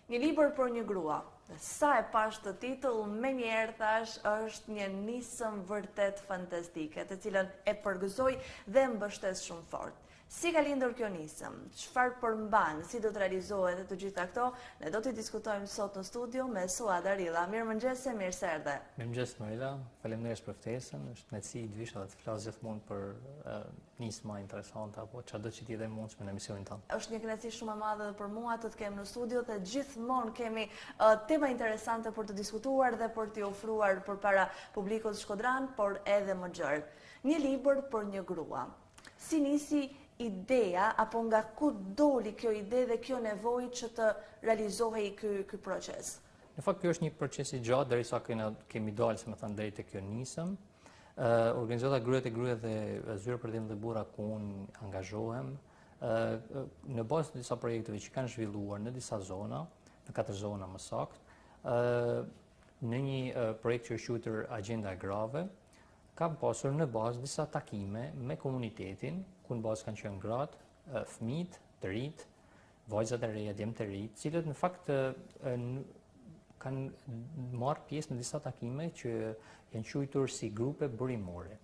Një libër për një grua. Sa e pash të titull, me njerë thash, është një nisëm vërtet fantastike, të cilën e përgëzoj dhe mbështes shumë fort. Si ka lindur kjo nisëm? Çfarë përmban? Si do të realizohet të gjitha këto? Ne do të diskutojmë sot në studio me Suad Arilla. Mirëmëngjes, mirë se erdhe. Mirëmëngjes Marila, faleminderit për ftesën. Është kënaqësi të vish edhe të flas gjithmonë për nisma interesante apo çdo që ti dhe mundshme në emisionin tonë. Është një kënaqësi shumë e madhe për mua të kem në studio dhe gjithmonë kemi tema interesante për të diskutuar dhe për t'i ofruar përpara publikut shkodran, por edhe më gjerë. Një libër për një grua. Si nisi ideja, apo nga ku doli kjo ide dhe kjo nevojë që të realizohej ky proces? Në fakt kjo është një proces i gjatë derisa kemi dalë, si më thënë, deri te kjo nisëm. Organizata Gruaja e Gruaja dhe Zyra për Dhimbje dhe Burra ku unë angazhohem në bazë të disa projekteve që kanë zhvilluar në disa zona, në 4 zona më saktë, në një projekt që është quajtur Agenda Grave, kam pasur në bazë disa takime me komunitetin, ku në bazë kanë qenë gratë, fëmijët, të rinjt, vajzat e reja, djemtë të rinj, cilët në fakt kanë marrë pjesë në disa takime që janë quajtur si grupe burimore.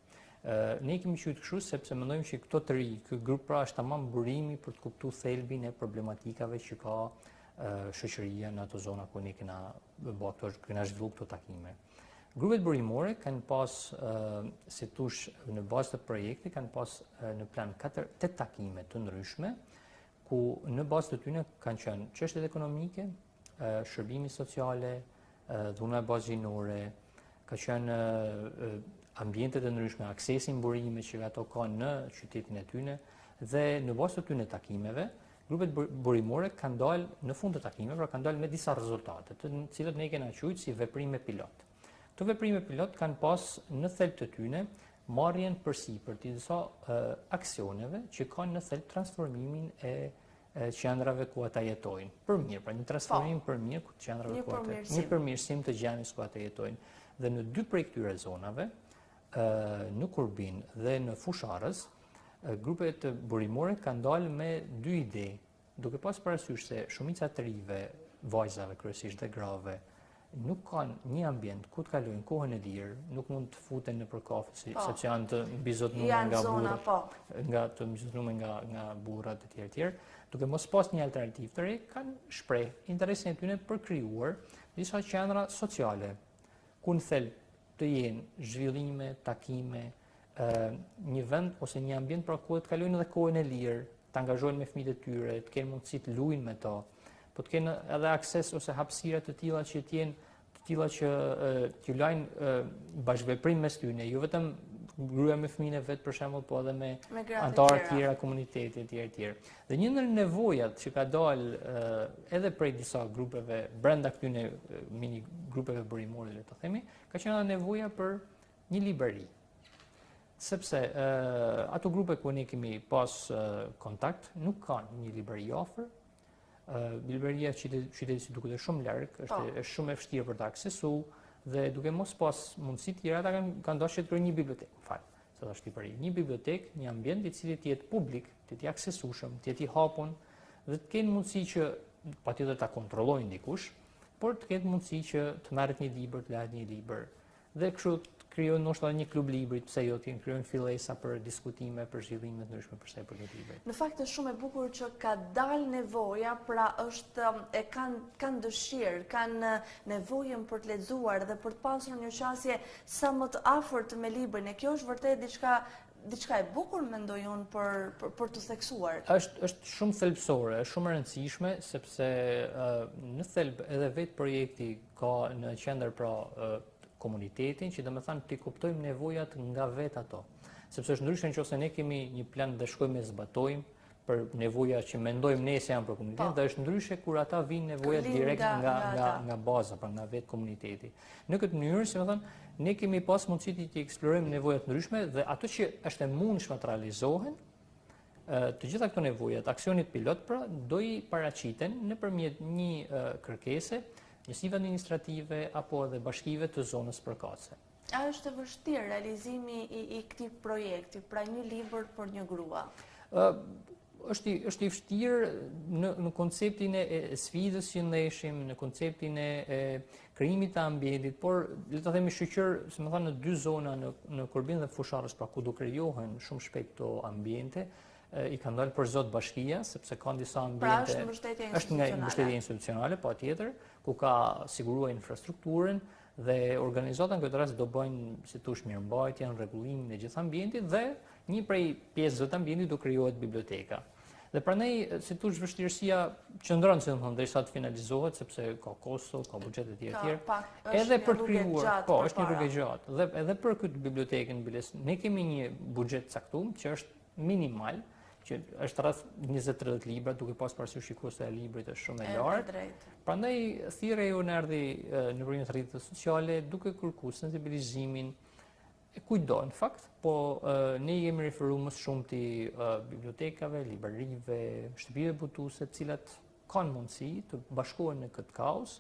Ne kemi quajtur kështu sepse mendojmë që këto të rinj, ky grup pra është tamam burimi për të kuptuar thelbin e problematikave që ka shoqëria në ato zona ku ne kena zhvilluar këto takime. Grupet burimore kanë pas, si tush në bazë të projektit, kanë pas në plan 8 takime të ndryshme, ku në bazë të tyre kanë qenë çështjet ekonomike, shërbimi sociale, dhuna bazinore, ka qenë ambientet e ndryshme, aksesi në burime që ato kanë në qytetin e tyre, dhe në bazë të tyre takimeve, grupet burimore kanë dalë në fund të takimeve, pra kanë dalë me disa rezultate, të cilët ne kena quajtur si veprime pilot. Këto veprime pilot kanë pas në thelb të tyre marrjen përsipër të disa aksioneve që kanë në thelb transformimin e qendrave ku ata jetojnë. Për mirë, pra një transformim për mirë ku qendrave ku ata jetojnë. Një përmirësim të gjendjes ku ata jetojnë. Dhe në 2 prej këtyre zonave, në Kurbin dhe në Fusharës, grupet burimore kanë dalë me 2 ide, duke pas parasysh se shumica e rive, vajzave kryesisht dhe grave, nuk kanë një ambient ku të kalojnë kohën e lirë, nuk mund të futen në për kafe, sepse janë të mbizotnuar nga burrat e tjerë, duke mos pas një alternativë të re, kanë shpreh interesin e tyre për krijuar disa qendra sociale, ku në thelb të jenë zhvillime, takime, një vend ose një ambient pra ku të kalojnë edhe kohën e lirë, të angazhohen me fëmijët e tyre, të kenë mundësi të luajnë me to, po të kenë edhe akses ose hapësira të tilla që t'ju lajnë bashkëveprim mes tyre, jo vetëm gruaja me fëmijën e vet për shembull, po edhe me anëtarë të tjerë komunitete të tjerë. Dhe një ndër nevojat që ka dalë edhe prej disa grupeve brenda këtyre mini grupeve burimore, le të themi, ka qenë nevoja për një liberi. Sepse ato grupe ku ne kemi pas kontakt nuk kanë një liberi afër. Libreria qytetit si duket shumë larg, është shumë e vështirë për të aksesu, dhe duke mos pas mundësi tjera, ata kanë dashur të krijojnë një bibliotekë, sa është liberi. Një bibliotekë, një ambient i cili të jetë publik, të jetë i aksesueshëm, të jetë i hapur, dhe të kenë mundësi që patjetër ta kontrollojnë dikush, por të ketë mundësi që të marret një libër, të lahet një libër. Dhe kështu krijojnë ndoshta një klub librit, pse jo, të krijojnë fillesa për diskutime, për zhvillime të ndryshme për sa i përket librit. Në fakt është shumë e bukur që ka dalë nevoja, pra kanë dëshirë, kanë nevojën për të lexuar dhe për të pasur një qasje sa më të afërt me librin. E kjo është vërtet diçka e bukur, mendoj unë, për të theksuar. Është shumë thelbësore, është shumë e rëndësishme, sepse në thelb edhe vetë projekti ka në qendër pra komunitetin, që domethënë të kuptojmë nevojat nga vetë ato. Sepse është ndryshe nëse ne kemi një plan dhe shkojmë e zbatojmë për nevoja që mendojmë ne se janë për komunitetin, dhe është ndryshe kur ata vinë nevojat direkt nga baza, pra nga vetë komuniteti. Në këtë mënyrë, si më thënë, ne kemi pas mundësi të eksplorojmë nevojat ndryshme dhe ato që është e mundshme të realizohen, të gjitha këto nevojat, aksionit pilot, pra do i paraqiten nëpërmjet një kërkese, njësive administrative apo edhe bashkive të zonës përkatëse. A është vështirë realizimi i këtij projekti, pra një libër për një grua? është i vështirë në konceptin e sfidës që ndeshim, në konceptin e krijimit të ambientit, por le ta themi shoqër, si më thënë, në dy zona në Korbin dhe Fusharës, pra ku do krijohen shumë shpejt këto ambiente, i kanë dalë për zot bashkia, sepse kanë disa ambiente. Pra është mbështetje Është nga mbështetje institucionale, patjetër, ku ka siguruar infrastrukturën dhe organizata në këtë rast do bëjnë, si thosh, mirëmbajtjen, rregullimin e gjithë ambientit dhe një prej pjesëve të ambientit do krijohet biblioteka. Dhe prandaj, si thosh, vështirësia qëndron, si domethënë, derisa të finalizohet, sepse ka kosto, ka buxhete të tjera. Edhe për të krijuar, po, është një rrugë gjatë. Dhe edhe për këtë bibliotekën Biles, ne kemi një buxhet caktuar që është minimal, që është rreth 20-30 libra, duke pas parasysh që kosto e librit është shumë e lartë. Prandaj thirrja jonë erdhi në nëpërmjet rrjeteve sociale duke kërkuar sensibilizimin e kujdo në fakt, po ne jemi referuar më shumë të bibliotekave, librarive, shtëpive botuese, të cilat kanë mundësi të bashkohen në këtë kaos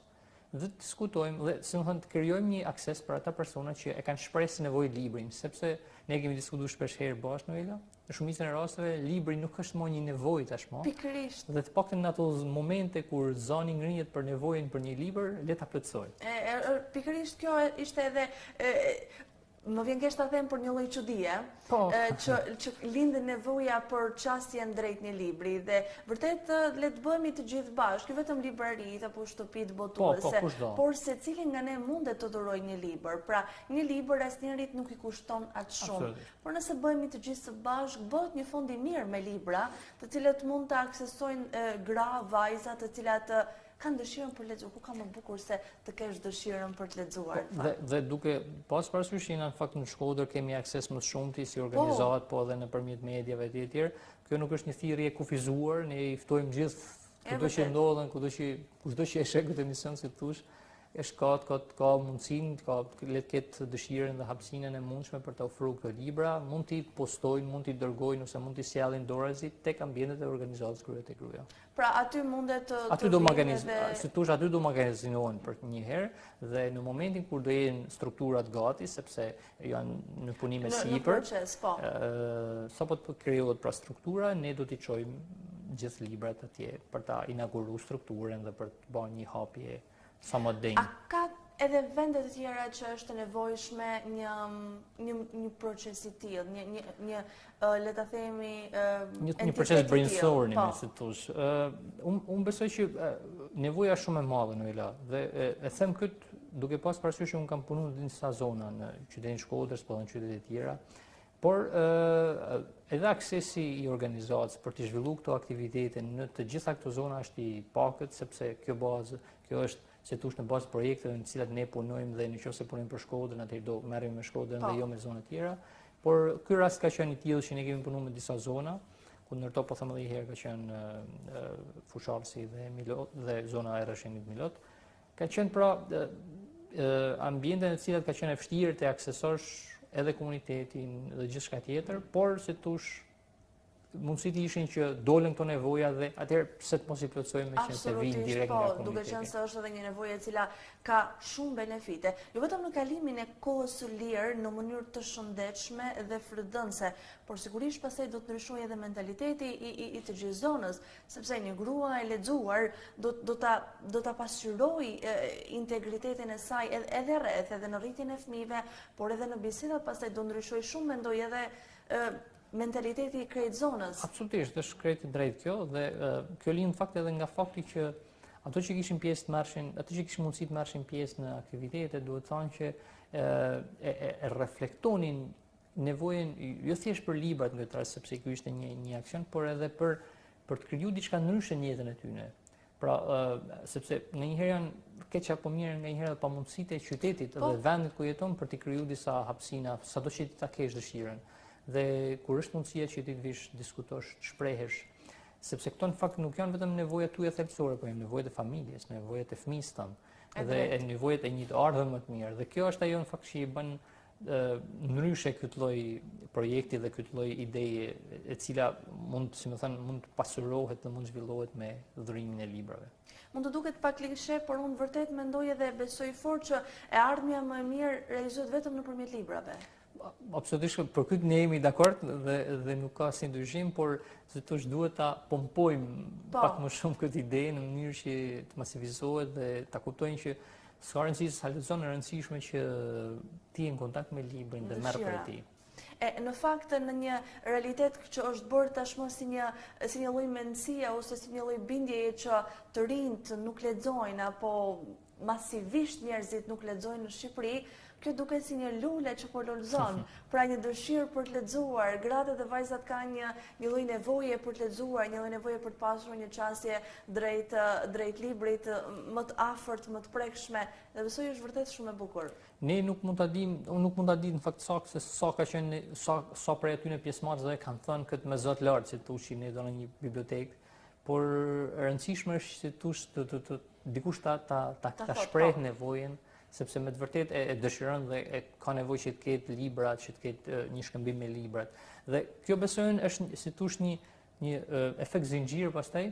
dhe të diskutojmë dhe si më thënë të krijojmë një akses për ata persona që e kanë shpresë nevojë librin, sepse ne kemi diskutuar shpesh herë bashkë Noela, në shumicën e rasteve libri nuk është më një nevojë tashmë. Pikërisht. Dhe të paktën në ato momente kur zoni ngrihet për nevojën për një libër, le ta plotësojë. Pikërisht kjo ishte edhe më vjen keq ta them për një lloj çudie, që lindë nevoja për çastjen drejt një libri dhe vërtet le të bëhemi të gjithë bashkë, jo vetëm libraritë apo shtëpitë botuese, por secili nga ne mundet të dhurojë një libër. Pra, një libër asnjërit nuk i kushton aq shumë. Por nëse bëhemi të gjithë së bashku, bëhet një fond i mirë me libra, të cilët mund të aksesojnë gra, vajza, të cilat kanë dëshirën për lexuar, ku ka më bukur se të kesh dëshirën për të lexuar. Dhe duke pas parasysh që në fakt në Shkodër kemi akses më shumti si organizat, po edhe nëpërmjet medjave të tjerë, kjo nuk është një thirrje kufizuar, ne i ftojmë gjithë kudo që ndodhen, kudo që e sheh këtë emision, si thosh, ka mundësinë, le të ketë dëshirën dhe hapësinën e mundshme për të ofruar këto libra, mund t'i postojnë, mund t'i dërgojnë ose mund t'i sjellin dorëzit tek ambientet e organizatës Kryet e Gruaja. Pra aty mundet të aty do magazinohen për një herë dhe në momentin kur do jenë strukturat gati, sepse janë në punime sipër, sapo të krijohet pra struktura, ne do t'i çojmë gjithë librat atje për ta inauguruar strukturën dhe për të bërë një hapje sa më denjë. A ka edhe vende të tjera që është nevojshme një proces i tillë, një le ta themi një proces brainstorming, si thosh. Unë besoj që nevoja është shumë e madhe Noela dhe e them këtë duke pas parasysh që unë kam punuar në disa zona në qytetin Shkodrës, po edhe në qytete të tjera, por edhe aksesi i organizatës për të zhvilluar këto aktivitete në të gjitha këto zona është i pakët, sepse kjo është se tush në bazë projekteve në cilat ne punojmë dhe nëse punojmë për Shkodrën, atëherë do merremi me Shkodrën dhe jo me zona të tjera. Por ky rast ka qenë i tillë që ne kemi punuar me disa zona, ku ndërto po them edhe një herë ka qenë Fusharësi dhe Milot dhe zona e Rreshimit Milot. Ka qenë pra ambiente në të cilat ka qenë e vështirë të aksesosh edhe komunitetin dhe gjithçka tjetër, por si thosh mundësit ishin që dolen këto nevoja dhe atëherë pse të mos i plotësojmë me qenë se vijnë direkt nga komuniteti. Duke qenë se është edhe një nevojë e cila ka shumë benefite, jo vetëm në kalimin e kohës së lirë në mënyrë të shëndetshme dhe frydënëse, por sigurisht pastaj do të ndryshojë edhe mentaliteti i të gjithë zonës, sepse një grua e lexuar do ta pasqyrojë integritetin e saj edhe rreth, edhe në rritjen e fëmijëve, por edhe në bisedat pastaj do ndryshojë shumë, mendoj edhe mentaliteti i krejt zonës. Absolutisht, është krejt i drejtë kjo dhe kjo lind në fakt edhe nga fakti që ato që kishin mundësi të marrin pjesë në aktivitete, duhet thënë që e reflektonin nevojën jo thjesht për librat në këtë rast, sepse ky ishte një aksion, por edhe për të krijuar diçka ndryshe në jetën e tyre. Pra, sepse ndonjëherë janë keq apo mirë, ndonjëherë pa mundësitë e qytetit dhe vendit ku jeton për të krijuar disa hapësina, sado që ti ta kesh dëshirën. Dhe kur është mundësia që ti të vish diskutosh, të shprehesh, sepse këto në fakt nuk janë vetëm nevojat tuaja thelbësore, por janë nevojat e familjes, nevojat e fëmijës tënd dhe nevojat e një të ardhmë më të mirë. Dhe kjo është ajo në fakt që i bën ndryshe këtë lloj projekti dhe këtë lloj ideje e cila mund të pasurohet dhe mund zhvillohet me dhurimin e librave. Mund të duket pak klishe, por unë vërtet mendoj edhe besoj fort që e ardhmja më e mirë realizohet vetëm nëpërmjet librave. Absolutisht, për këtë ne jemi dakord dhe nuk ka si ndryshim, por sigurisht duhet ta pompojmë pak më shumë këtë ide në mënyrë që të masivizohet dhe ta kuptojnë që s'ka rëndësi sa lexon e rëndësishme që ti je në kontakt me librin dhe merr prej tij. Në fakt në një realitet që është bërë tashmë si një lloj mendësie ose si një lloj bindjeje që të rinjt nuk lexojnë apo masivisht njerëzit nuk lexojnë në Shqipëri, kjo duket si një lule që po lulëzon, pra një dëshirë për të lexuar, gratë dhe vajzat kanë një lloj nevoje për të lexuar, një lloj nevoje për të pasur një qasje drejt librit më të afërt, më të prekshme, dhe besoj është vërtet shumë e bukur. Ne nuk mund ta dim në fakt saktë se sa prej aty në pjesëmarrësve kanë thënë këtë me zot lart, si thoshi ne do në një bibliotekë, por e rëndësishme është si thosh dikush ta shpreh nevojën, sepse me të vërtet e dëshiron dhe ka nevojë që të ketë libra, që të ketë një shkëmbim me librat. Dhe kjo besojnë është si thosh një efekt zinxhir pastaj,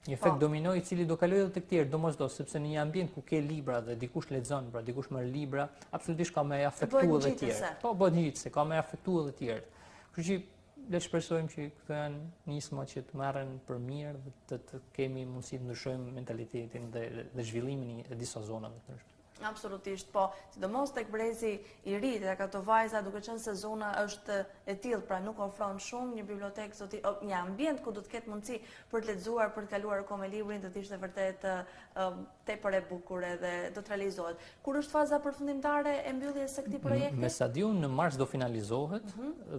një efekt domino i cili do kalojë edhe tek tjerë, domosdoshmë, sepse në një ambient ku ke libra dhe dikush lexon, pra dikush merr libra, absolutisht ka më afektuar edhe të tjerë. Po bëhet ngjitse, ka më afektuar edhe të tjerë. Kështu që le të shpresojmë që këto janë nisma që të marren për mirë dhe të kemi mundësi të ndryshojmë mentalitetin dhe zhvillimin e disa zonave të ndryshme. Absolutisht, po, sidomos tek brezi i ri, tek ato vajza, duke qenë se zona është e tillë, pra nuk ofron shumë, një bibliotekë, një ambient ku do të ketë mundësi për të lexuar, për të kaluar kohë me librin, do të ishte vërtet tepër e bukur edhe do të realizohet. Kur është faza përfundimtare e mbylljes së këtij projekti? Me sa diun në mars do finalizohet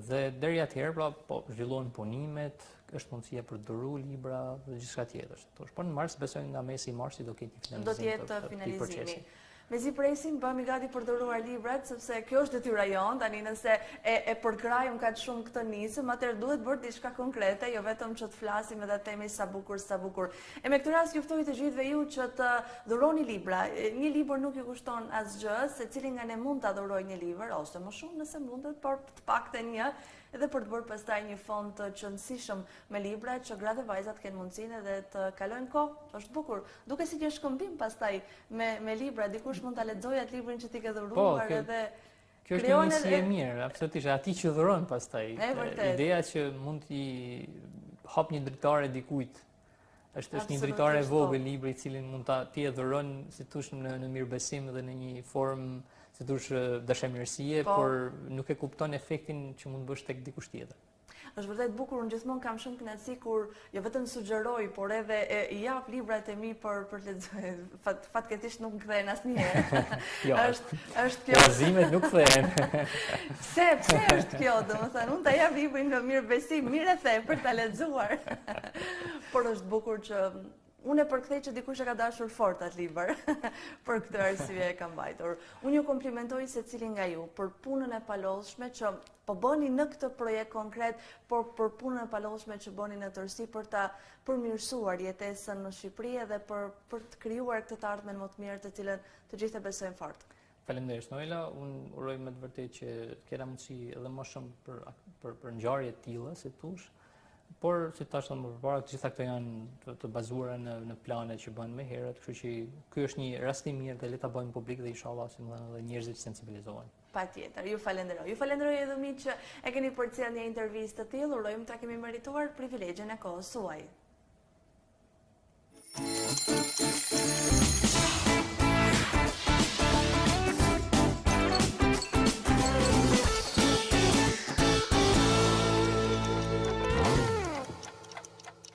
dhe deri atëherë pra po zhvillohen punimet, është mundësia për të dhuruar libra dhe gjithçka tjetër. Por në mars besoj nga mesi i marsit do ketë finalizim. Do të jetë finalizimi. Mezi presim, bëhemi gati për dhuruar librat, sepse kjo është detyra jon, tani nëse e përkrajmë kaq shumë këtë nisëm, atëherë duhet bërë diçka konkrete, jo vetëm që të flasim edhe themi sa bukur, sa bukur. E me këtë rast juftoj të gjithëve ju që të dhuroni libra. Një libër nuk ju kushton asgjë, secili nga ne mund ta dhurojë një libër ose më shumë nëse mundet, por të paktën një, edhe për të bërë pastaj një fond të qëndësishëm me libra që gratë dhe vajzat kenë mundësinë edhe të kalojnë kohë, është bukur. Duke si një shkëmbim pastaj me libra, dikush mund ta lexojë atë librin që ti ke dhuruar edhe kjo është një nisi e mirë, absolutisht, atij që dhuron pastaj. Ideja që mund t'i hap një dritare dikujt. Është një dritare e vogël libri i cilin mund t'i dhuron, si thosh, në mirëbesim dhe në një formë si thosh dashamirësie, por nuk e kupton efektin që mund bësh tek dikush tjetër. Është vërtet bukur, unë gjithmonë kam shumë kënaqësi kur jo vetëm sugjeroj, por edhe i jap librat e mi për të lexuar. Fatkeqësisht nuk kthehen asnjëherë. Jo. Është kjo. Bazimet nuk kthehen. Pse është kjo, domethënë, unë ta jap librin në mirëbesim, mirë e the për ta lexuar. Por është bukur që unë e përkthej që dikush e ka dashur fort atë libër, për këtë arsye e kam mbajtur. Unë ju komplimentoj secilin nga ju për punën e palodhshme që po bëni në këtë projekt konkret, por për punën e palodhshme që bëni në tërësi për ta përmirësuar jetesën në Shqipëri edhe për të krijuar këtë ardhmen më të mirë të cilën të gjithë e besojmë fort. Faleminderit Noela, unë uroj me të vërtetë që të kena mundësi edhe më shumë për ngjarje të tilla, si thosh. Por, si tash më përpara, të gjitha këto janë të bazuara në planet që bëhen më herët, kështu që ky është një rast i mirë dhe le ta bëjmë publik dhe inshallah edhe njerëzit sensibilizohen. Patjetër, ju falenderoj. Ju falenderoj edhe mi që e keni përcjell një intervistë të tillë, urojmë ta kemi merituar privilegjen e kohës suaj.